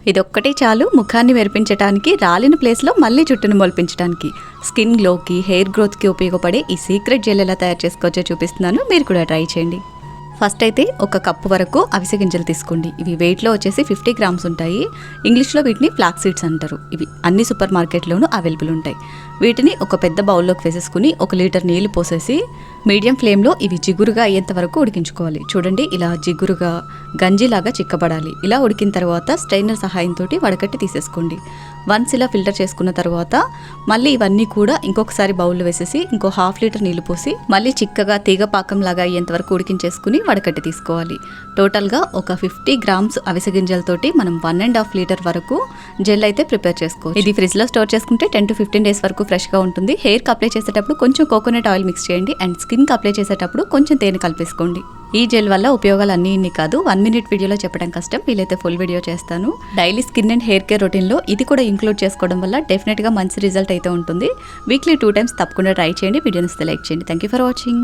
ఇదొక్కటే చాలు ముఖాన్ని మెరిపించడానికి, రాలిన ప్లేస్లో మళ్ళీ జుట్టును మొలిపించడానికి, స్కిన్ గ్లోకి, హెయిర్ గ్రోత్కి ఉపయోగపడే ఈ సీక్రెట్ జెల్ ఎలా తయారు చేసుకోవచ్చో చూపిస్తున్నాను. మీరు కూడా ట్రై చేయండి. ఫస్ట్ అయితే ఒక కప్పు వరకు అవిసె గింజలు తీసుకోండి. ఇవి వెయిట్లో వచ్చేసి 50 గ్రామ్స్ ఉంటాయి. ఇంగ్లీష్లో వీటిని ఫ్లాక్ సీడ్స్ అంటారు. ఇవి అన్ని సూపర్ మార్కెట్లోనూ అవైలబుల్ ఉంటాయి. వీటిని ఒక పెద్ద బౌల్లోకి వేసేసుకుని 1 లీటర్ నీళ్లు పోసేసి మీడియం ఫ్లేమ్లో ఇవి జిగురుగా అయ్యేంత వరకు ఉడికించుకోవాలి. చూడండి, ఇలా జిగురుగా గంజిలాగా చిక్కబడాలి. ఇలా ఉడికిన తర్వాత స్ట్రైనర్ సహాయంతో వడకట్టి తీసేసుకోండి. వన్స్ ఇలా ఫిల్టర్ చేసుకున్న తర్వాత మళ్ళీ ఇవన్నీ కూడా ఇంకొకసారి బౌల్లో వేసేసి ఇంకో 1/2 లీటర్ నీళ్లు పోసి మళ్ళీ చిక్కగా తీగ పాకం లాగా అయ్యేంత వరకు ఉడికించేసుకుని వడకట్టి తీసుకోవాలి. టోటల్గా ఒక 50 గ్రామ్స్ అవిసె గింజలతోటి మనం 1.5 లీటర్ వరకు జెల్ అయితే ప్రిపేర్ చేసుకోవచ్చు. ఇది ఫ్రిడ్జ్లో స్టోర్ చేసుకుంటే 10 to 15 డేస్ వరకు ఫ్రెష్గా ఉంటుంది. హెయిర్కి అప్లై చేసేటప్పుడు కొంచెం కోకోనట్ ఆయిల్ మిక్స్ చేయండి అండ్ స్కిన్కి అప్లై చేసేటప్పుడు కొంచెం తేనె కలిపేసుకోండి. ఈ జెల్ వల్ల ఉపయోగాలు అన్నీ ఇన్ని కాదు, 1 మినిట్ వీడియోలో చెప్పడం కష్టం. వీలైతే ఫుల్ వీడియో చేస్తాను. Daily skin and hair care రొటీన్లో ఇది కూడా ఇంక్లూడ్ చేసుకోవడం వల్ల డెఫినెట్గా మంచి రిజల్ట్ అయితే ఉంటుంది. వీక్లీ 2 times తప్పకుండా ట్రై చేయండి. వీడియోని లైక్ చేయండి. Thank you for watching.